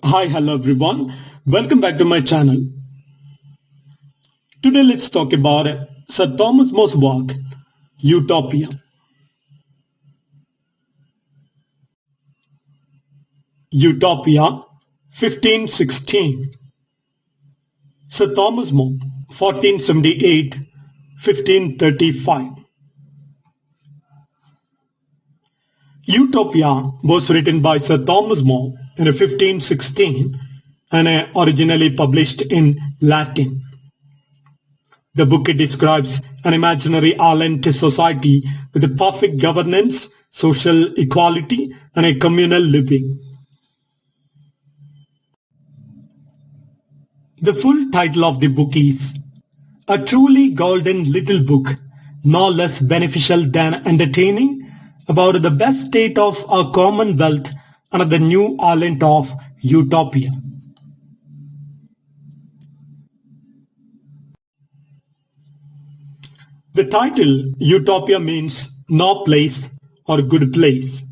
Hi, hello everyone. Welcome back to my channel. Today let's talk about Sir Thomas More's work, Utopia. Utopia, 1516. Sir Thomas More, 1478-1535. Utopia was written by Sir Thomas More in 1516 and originally published in Latin. The book describes an imaginary island society with a perfect governance, social equality, and a communal living. The full title of the book is A Truly Golden Little Book, no less beneficial than entertaining, about the best state of our commonwealth and the new island of Utopia. The title Utopia means no place or good place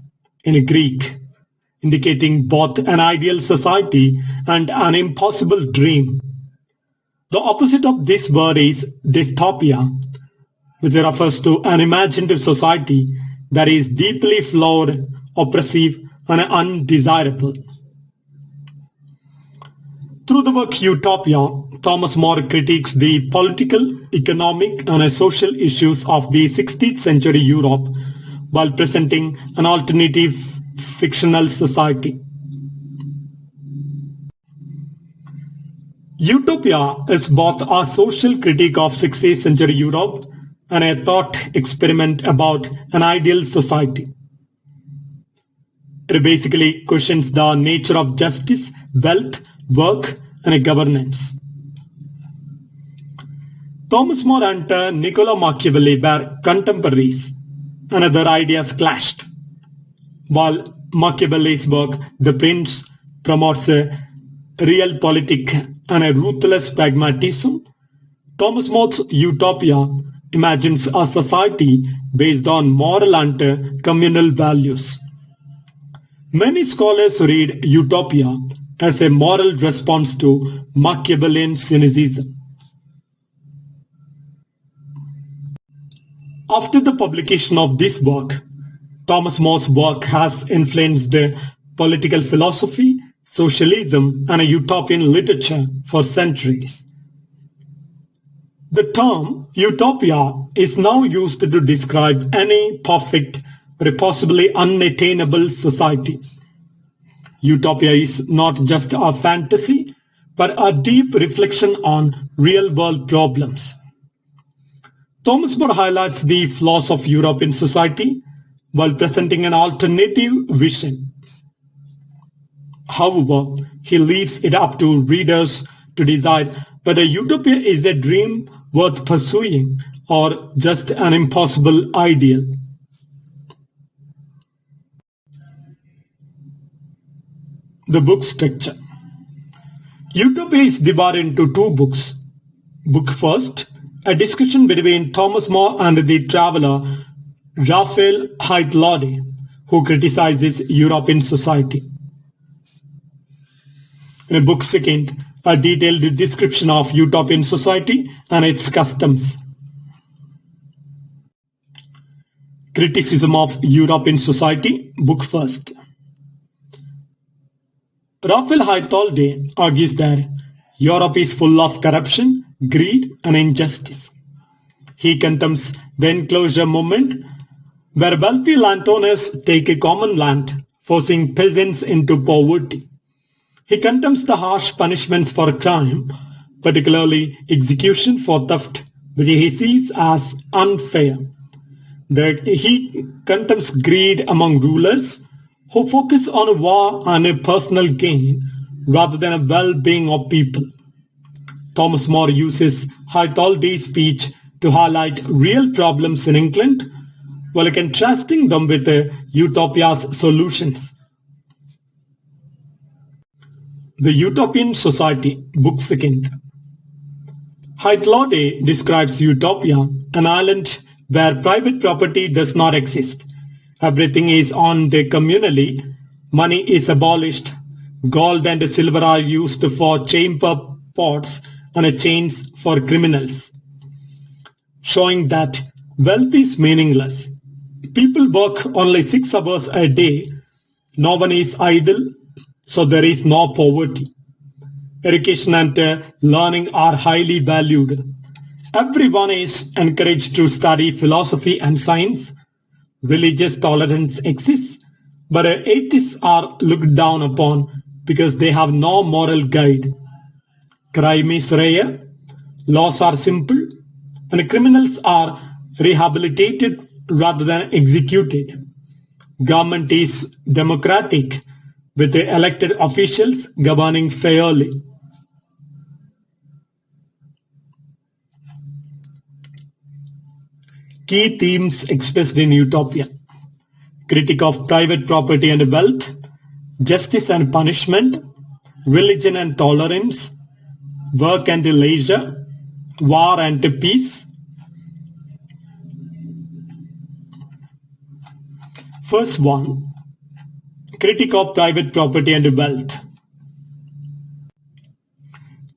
in Greek, indicating both an ideal society and an impossible dream. The opposite of this word is dystopia, which refers to an imaginative society that is deeply flawed, oppressive, and undesirable. Through the work Utopia, Thomas More critiques the political, economic, and social issues of the 16th century Europe while presenting an alternative fictional society. Utopia is both a social critique of 16th century Europe and a thought experiment about an ideal society. It basically questions the nature of justice, wealth, work, and governance. Thomas More and Niccolo Machiavelli were contemporaries, and their ideas clashed. While Machiavelli's work, The Prince, promotes a realpolitik and a ruthless pragmatism, Thomas More's Utopia imagines a society based on moral and communal values. Many scholars read Utopia as a moral response to Machiavellian cynicism. After the publication of this work, Thomas More's work has influenced political philosophy, socialism, and utopian literature for centuries. The term utopia is now used to describe any perfect or possibly unattainable society. Utopia is not just a fantasy, but a deep reflection on real-world problems. Thomas More highlights the flaws of European society while presenting an alternative vision. However, he leaves it up to readers to decide whether utopia is a dream worth pursuing or just an impossible ideal. The book structure. Utopia is divided into two books. Book first, a discussion between Thomas More and the traveller Raphael Haidlaude, who criticizes European society. In book second, a detailed description of utopian society and its customs. Criticism of European society, book first. Raphael Haidlaude argues that Europe is full of corruption, greed, and injustice. He condemns the enclosure movement, where wealthy landowners take a common land, forcing peasants into poverty. He condemns the harsh punishments for crime, particularly execution for theft, which he sees as unfair. He condemns greed among rulers, who focus on war and a personal gain rather than a well-being of people. Thomas More uses Haidlaude's speech to highlight real problems in England while contrasting them with Utopia's solutions. The Utopian Society, book second. Haidlaude describes Utopia, an island where private property does not exist. Everything is owned communally. Money is abolished. Gold and silver are used for chamber pots and chains for criminals, showing that wealth is meaningless. People work only 6 hours a day. No one is idle, so there is no poverty. Education and learning are highly valued. Everyone is encouraged to study philosophy and science. Religious tolerance exists, but atheists are looked down upon because they have no moral guide. Crime is rare, laws are simple, and criminals are rehabilitated rather than executed. Government is democratic, with the elected officials governing fairly. Key themes expressed in Utopia: critique of private property and wealth, justice and punishment, religion and tolerance, work and leisure, war and peace. First one, critique of private property and wealth.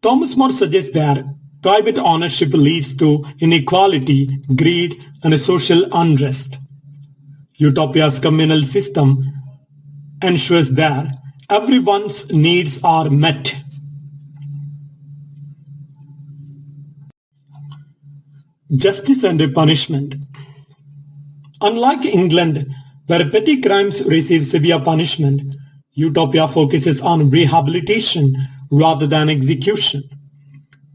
Thomas More suggests that private ownership leads to inequality, greed, and social unrest. Utopia's communal system ensures that everyone's needs are met. Justice and punishment. Unlike England, where petty crimes receive severe punishment, Utopia focuses on rehabilitation rather than execution.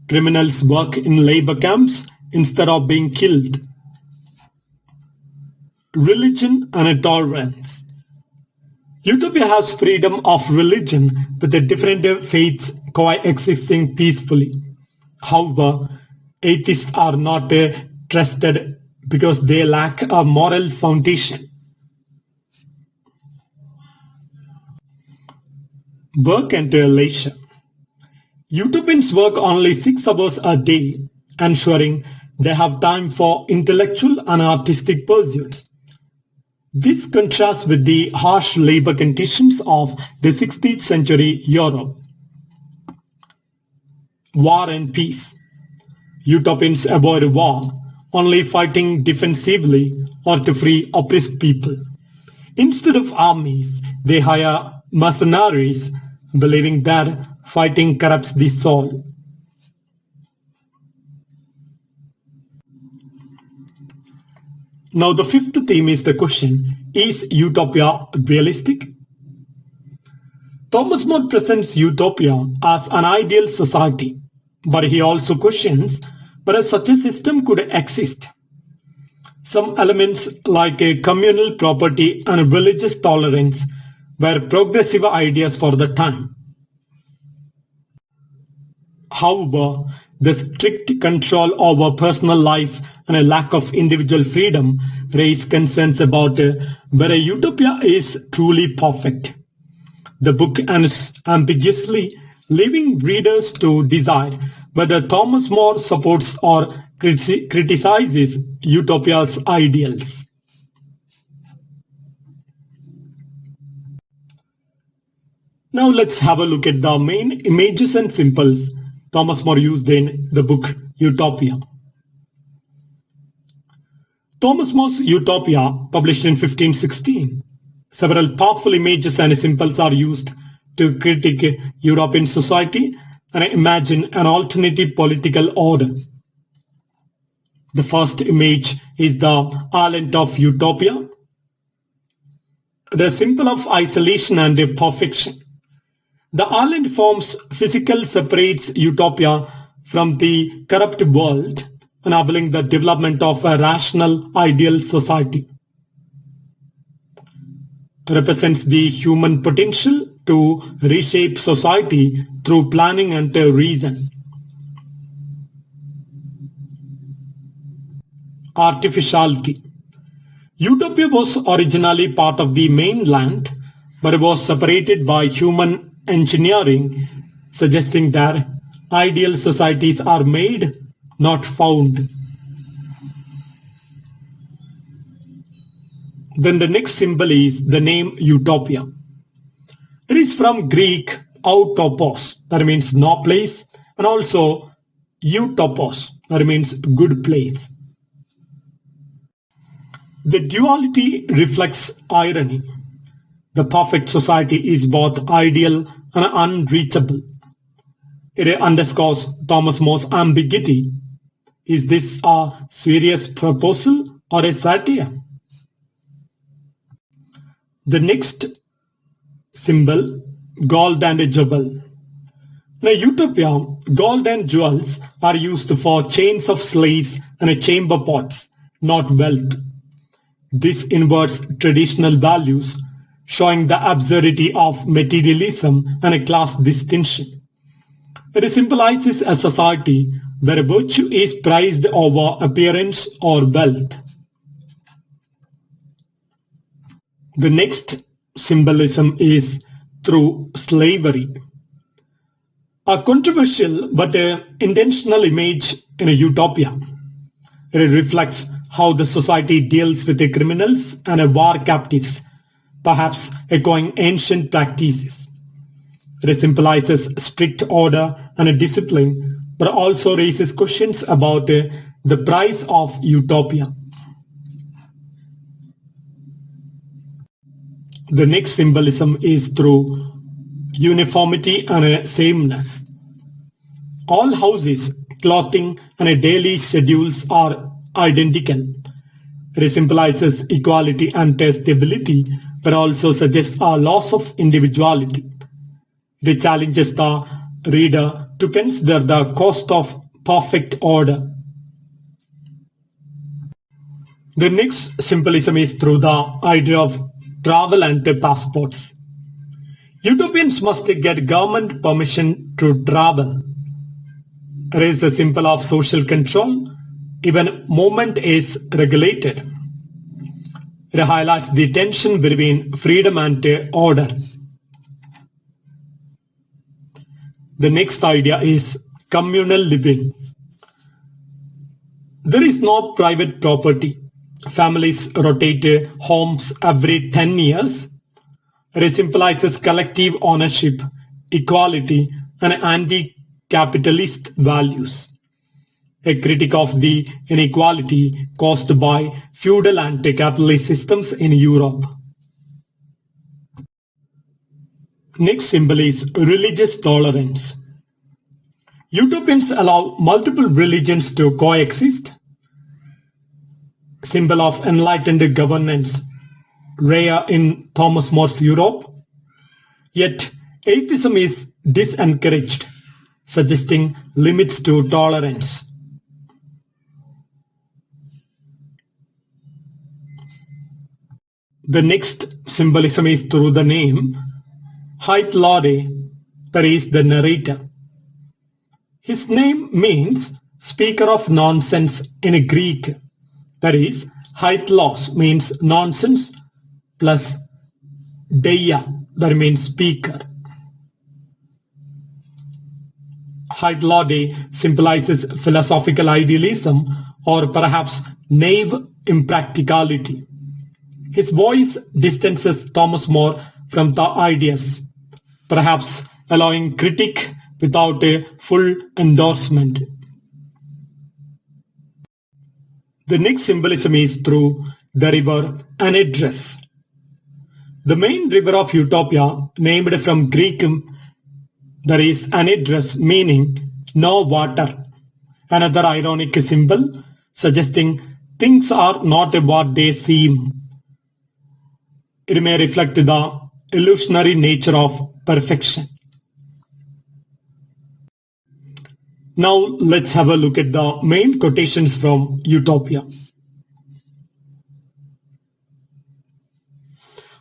Criminals work in labor camps instead of being killed. Religion and tolerance. Utopia has freedom of religion with the different faiths coexisting peacefully. However, atheists are not trusted because they lack a moral foundation. Work and leisure. Utopians work only 6 hours a day, ensuring they have time for intellectual and artistic pursuits. This contrasts with the harsh labor conditions of the 16th century Europe. War and peace. Utopians avoid war, only fighting defensively or to free oppressed people. Instead of armies, they hire mercenaries, believing that fighting corrupts the soul. Now the fifth theme is the question, is Utopia realistic? Thomas More presents Utopia as an ideal society, but he also questions whether such a system could exist. Some elements like a communal property and religious tolerance were progressive ideas for the time. However, the strict control over personal life and a lack of individual freedom raise concerns about whether Utopia is truly perfect. The book ends ambiguously, leaving readers to decide whether Thomas More supports or criticizes Utopia's ideals. Now let's have a look at the main images and symbols Thomas More used in the book Utopia. Thomas More's Utopia, published in 1516. Several powerful images and symbols are used to critique European society and imagine an alternative political order. The first image is the island of Utopia, the symbol of isolation and perfection. The island forms physical separates Utopia from the corrupt world, enabling the development of a rational, ideal society. Represents the human potential to reshape society through planning and reason. Artificiality. Utopia was originally part of the mainland, but it was separated by human engineering, suggesting that ideal societies are made, not found. Then the next symbol is the name Utopia. It is from Greek autopos, that means no place, and also utopos, that means good place. The duality reflects irony. The perfect society is both ideal and unreachable. It underscores Thomas More's ambiguity. Is this a serious proposal or a satire? The next symbol, gold and jewel. In a utopia, gold and jewels are used for chains of slaves and chamber pots, not wealth. This inverts traditional values, showing the absurdity of materialism and a class distinction. It symbolizes a society where virtue is prized over appearance or wealth. The next symbolism is through slavery. A controversial but intentional image in a utopia. It reflects how the society deals with the criminals and war captives, perhaps echoing ancient practices. It symbolizes strict order and discipline, but also raises questions about the price of utopia. The next symbolism is through uniformity and sameness. All houses, clothing, and daily schedules are identical. It symbolizes equality and stability, but also suggests a loss of individuality. It challenges the reader to consider the cost of perfect order. The next symbolism is through the idea of travel and passports. Utopians must get government permission to travel. It is a symbol of social control. Even movement is regulated. It highlights the tension between freedom and order. The next idea is communal living. There is no private property. Families rotate homes every 10 years. It symbolizes collective ownership, equality, and anti-capitalist values. A critic of the inequality caused by feudal and capitalist systems in Europe. Next symbol is religious tolerance. Utopians allow multiple religions to coexist. Symbol of enlightened governance, rare in Thomas More's Europe. Yet atheism is disencouraged, suggesting limits to tolerance. The next symbolism is through the name Hythlode, that is the narrator. His name means speaker of nonsense in Greek. That is, Hythlos means nonsense plus deia, that means speaker. Hythlode symbolizes philosophical idealism or perhaps naive impracticality. His voice distances Thomas More from the ideas, perhaps allowing critique without a full endorsement. The next symbolism is through the river Anedrus. The main river of Utopia, named from Greek, that is Anedrus, meaning no water. Another ironic symbol suggesting things are not what they seem. It may reflect the illusionary nature of perfection. Now let's have a look at the main quotations from Utopia.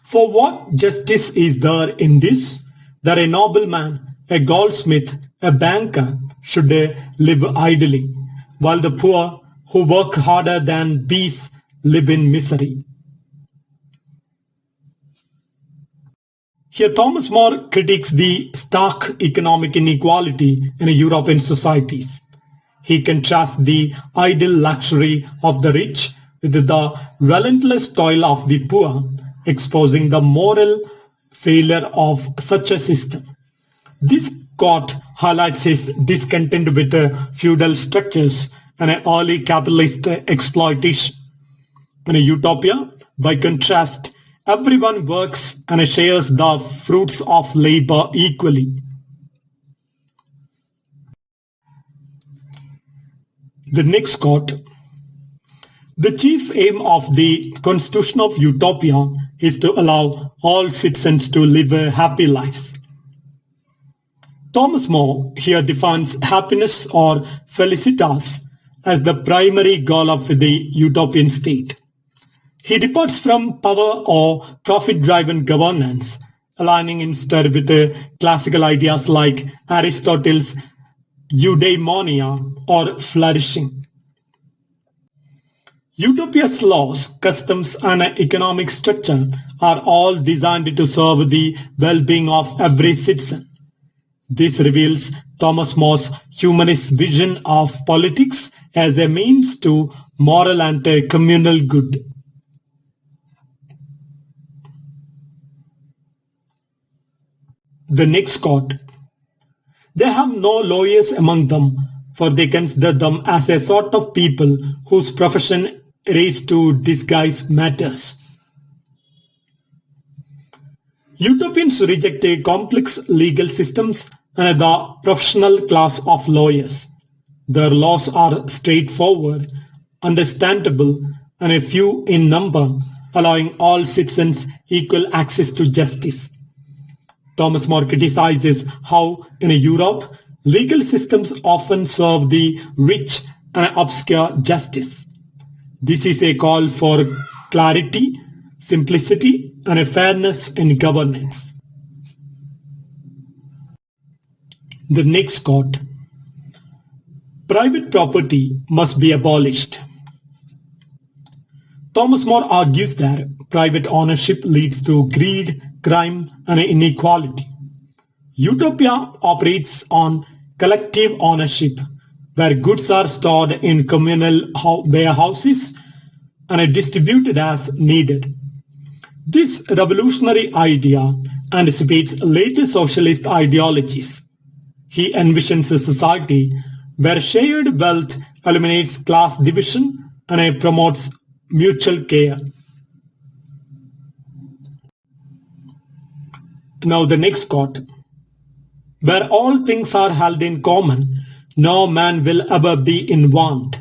For what justice is there in this, that a nobleman, a goldsmith, a banker should live idly, while the poor who work harder than beasts live in misery? Here Thomas More critiques the stark economic inequality in European societies. He contrasts the idle luxury of the rich with the relentless toil of the poor, exposing the moral failure of such a system. This quote highlights his discontent with feudal structures and early capitalist exploitation. In a utopia, by contrast, everyone works and shares the fruits of labor equally. The next quote. The chief aim of the Constitution of Utopia is to allow all citizens to live happy lives. Thomas More here defines happiness or felicitas as the primary goal of the utopian state. He departs from power or profit-driven governance, aligning instead with classical ideas like Aristotle's eudaimonia or flourishing. Utopia's laws, customs, and economic structure are all designed to serve the well-being of every citizen. This reveals Thomas More's humanist vision of politics as a means to moral and communal good. The next quote. They have no lawyers among them, for they consider them as a sort of people whose profession is to disguise matters. Utopians reject complex legal systems and the professional class of lawyers. Their laws are straightforward, understandable, and a few in number, allowing all citizens equal access to justice. Thomas More criticizes how, in Europe, legal systems often serve the rich and obscure justice. This is a call for clarity, simplicity, and a fairness in governance. The next quote. Private property must be abolished. Thomas More argues that private ownership leads to greed, crime, and inequality. Utopia operates on collective ownership, where goods are stored in communal warehouses and distributed as needed. This revolutionary idea anticipates later socialist ideologies. He envisions a society where shared wealth eliminates class division and promotes mutual care. Now the next quote. Where all things are held in common, no man will ever be in want.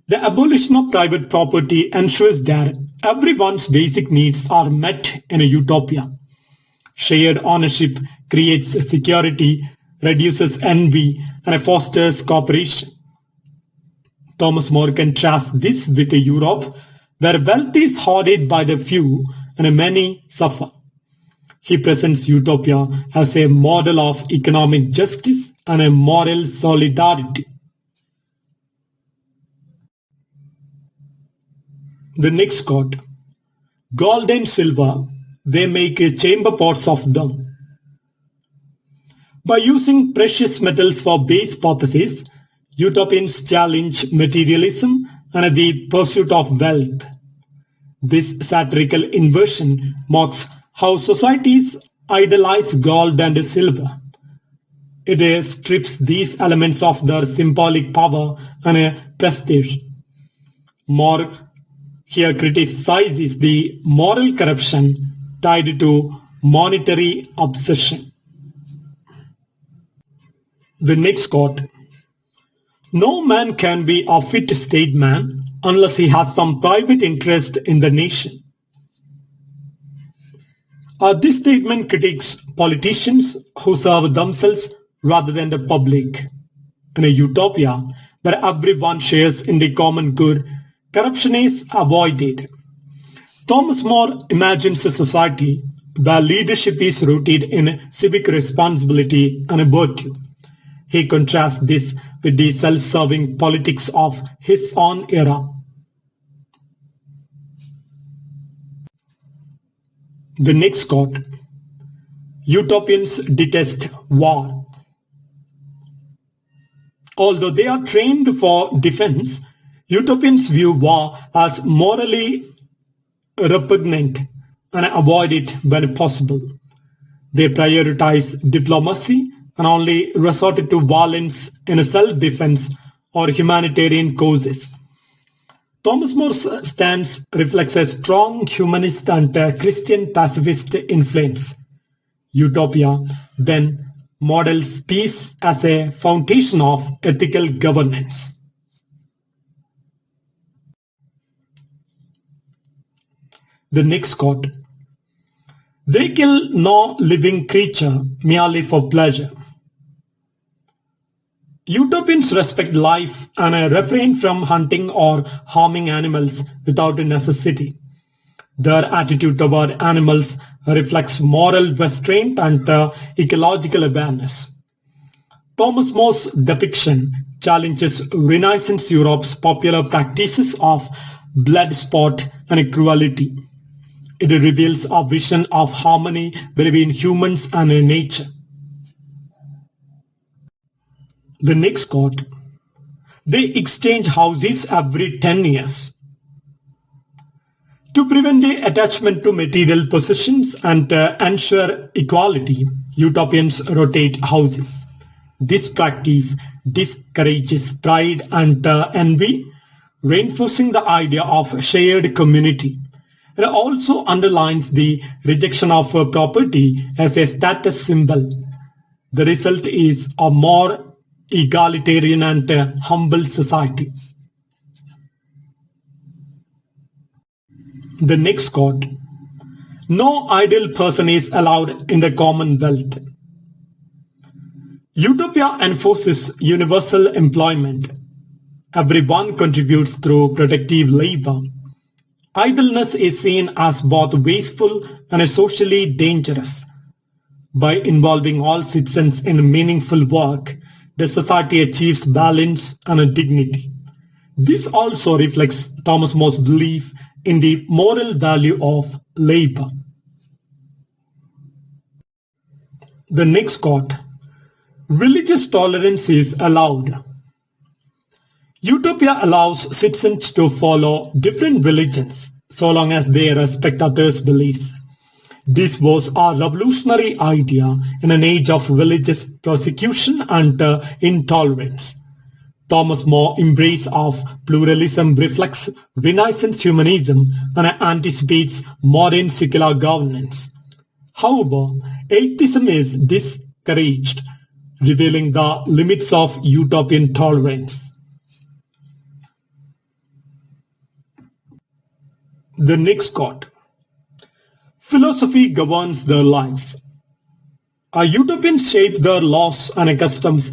The abolition of private property ensures that everyone's basic needs are met in a utopia. Shared ownership creates security, reduces envy, and fosters cooperation. Thomas More contrasts this with Europe, where wealth is hoarded by the few and many suffer. He presents Utopia as a model of economic justice and a moral solidarity. The next quote. Gold and silver, they make chamber pots of them. By using precious metals for base purposes, Utopians challenge materialism and the pursuit of wealth. This satirical inversion marks how societies idolize gold and silver. It strips these elements of their symbolic power and prestige. More here criticizes the moral corruption tied to monetary obsession. The next quote. No man can be a fit statesman unless he has some private interest in the nation. This statement critiques politicians who serve themselves rather than the public. In a utopia where everyone shares in the common good, corruption is avoided. Thomas More imagines a society where leadership is rooted in civic responsibility and virtue. He contrasts this with the self-serving politics of his own era. The next quote. Utopians detest war. Although they are trained for defense, Utopians view war as morally repugnant. and avoid it when possible. They prioritize diplomacy and only resort to violence in self-defense or humanitarian causes. Thomas More's stance reflects a strong humanist and Christian pacifist influence. Utopia then models peace as a foundation of ethical governance. The next quote: "They kill no living creature merely for pleasure." Utopians respect life and refrain from hunting or harming animals without necessity. Their attitude toward animals reflects moral restraint and ecological awareness. Thomas More's depiction challenges Renaissance Europe's popular practices of blood sport and cruelty. It reveals a vision of harmony between humans and nature. The next quote: "They exchange houses every 10 years." To prevent the attachment to material possessions and ensure equality, utopians rotate houses. This practice discourages pride and envy, reinforcing the idea of shared community. It also underlines the rejection of property as a status symbol. The result is a more egalitarian and humble society. The next quote: "No idle person is allowed in the Commonwealth." Utopia enforces universal employment. Everyone contributes through productive labor. Idleness is seen as both wasteful and socially dangerous. By involving all citizens in meaningful work, the society achieves balance and dignity. This also reflects Thomas More's belief in the moral value of labor. The next quote: "Religious tolerance is allowed." Utopia allows citizens to follow different religions so long as they respect others' beliefs. This was a revolutionary idea in an age of religious persecution and intolerance. Thomas More's embrace of pluralism reflects Renaissance humanism and anticipates modern secular governance. However, atheism is discouraged, revealing the limits of utopian tolerance. The next quote: "Philosophy governs their lives." Utopians shape their laws and customs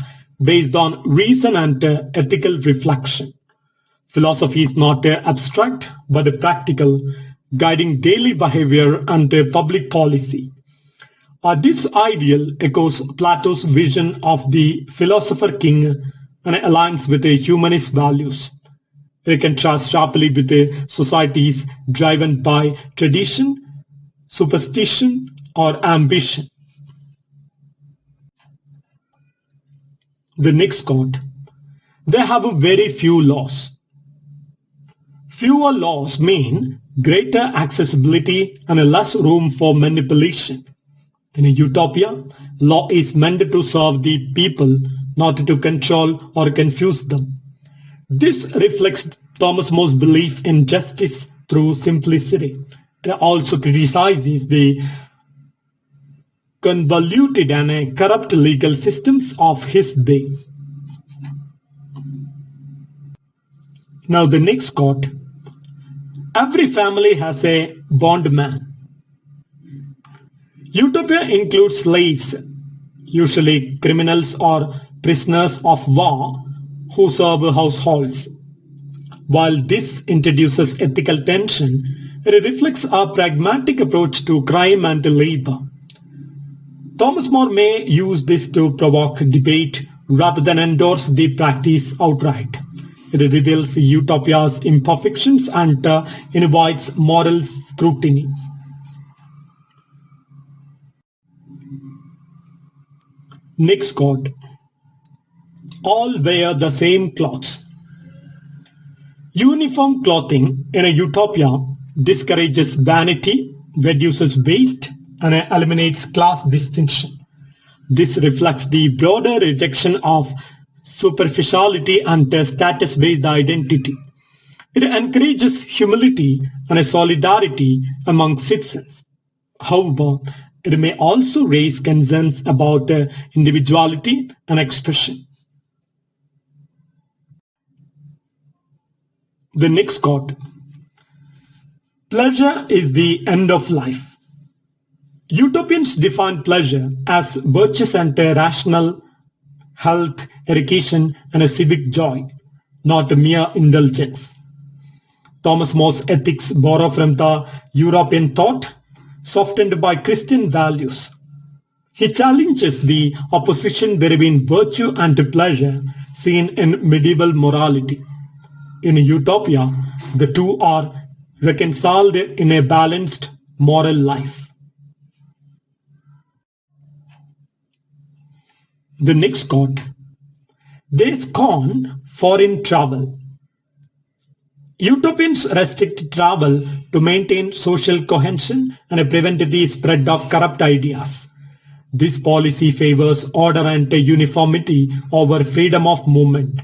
based on reason and ethical reflection. Philosophy is not abstract but practical, guiding daily behavior and public policy. This ideal echoes Plato's vision of the philosopher king and aligns with the humanist values. It contrasts sharply with the societies driven by tradition, superstition, or ambition. The next quote: "They have very few laws." Fewer laws mean greater accessibility and less room for manipulation. In a utopia, law is meant to serve the people, not to control or confuse them. This reflects Thomas More's belief in justice through simplicity. It also criticizes the convoluted and corrupt legal systems of his day. Now the next quote: "Every family has a bondman." Utopia includes slaves, usually criminals or prisoners of war, who serve households. While this introduces ethical tension, it reflects a pragmatic approach to crime and labor. Thomas More may use this to provoke debate rather than endorse the practice outright. It reveals utopia's imperfections and invites moral scrutiny. Next quote: "All wear the same clothes." Uniform clothing in a utopia discourages vanity, reduces waste, and eliminates class distinction. This reflects the broader rejection of superficiality and status-based identity. It encourages humility and solidarity among citizens. However, it may also raise concerns about individuality and expression. The next quote. Pleasure is the end of life. Utopians define pleasure as virtuous and rational health, education, and a civic joy, not a mere indulgence. Thomas More's ethics borrow from the European thought, softened by Christian values. He challenges the opposition between virtue and pleasure seen in medieval morality. In Utopia, the two are reconciled in a balanced moral life. The next quote. They scorn foreign travel. Utopians restrict travel to maintain social cohesion and prevent the spread of corrupt ideas. This policy favors order and uniformity over freedom of movement.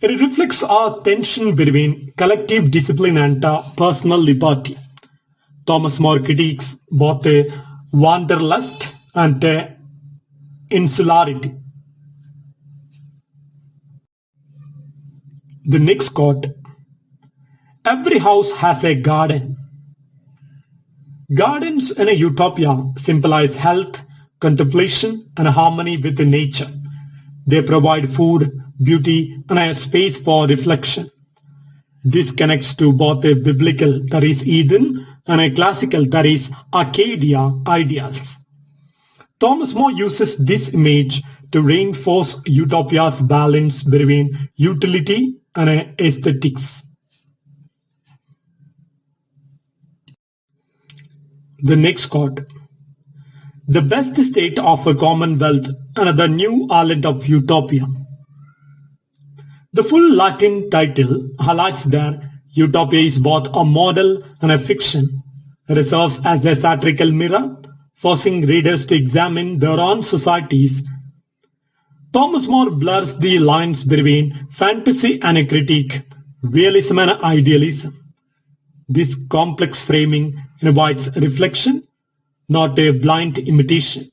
It reflects our tension between collective discipline and personal liberty. Thomas More critiques both wanderlust and insularity. The next quote. Every house has a garden. Gardens in a utopia symbolize health, contemplation, and harmony with nature. They provide food, beauty, and a space for reflection. This connects to both a biblical, that is Eden, and a classical, that is Arcadia, ideals. Thomas More uses this image to reinforce Utopia's balance between utility and aesthetics. The next quote. The best state of a commonwealth and the new island of Utopia. The full Latin title highlights that Utopia is both a model and a fiction. It serves as a satirical mirror, forcing readers to examine their own societies. Thomas More blurs the lines between fantasy and a critique, realism and idealism. This complex framing invites reflection, not a blind imitation.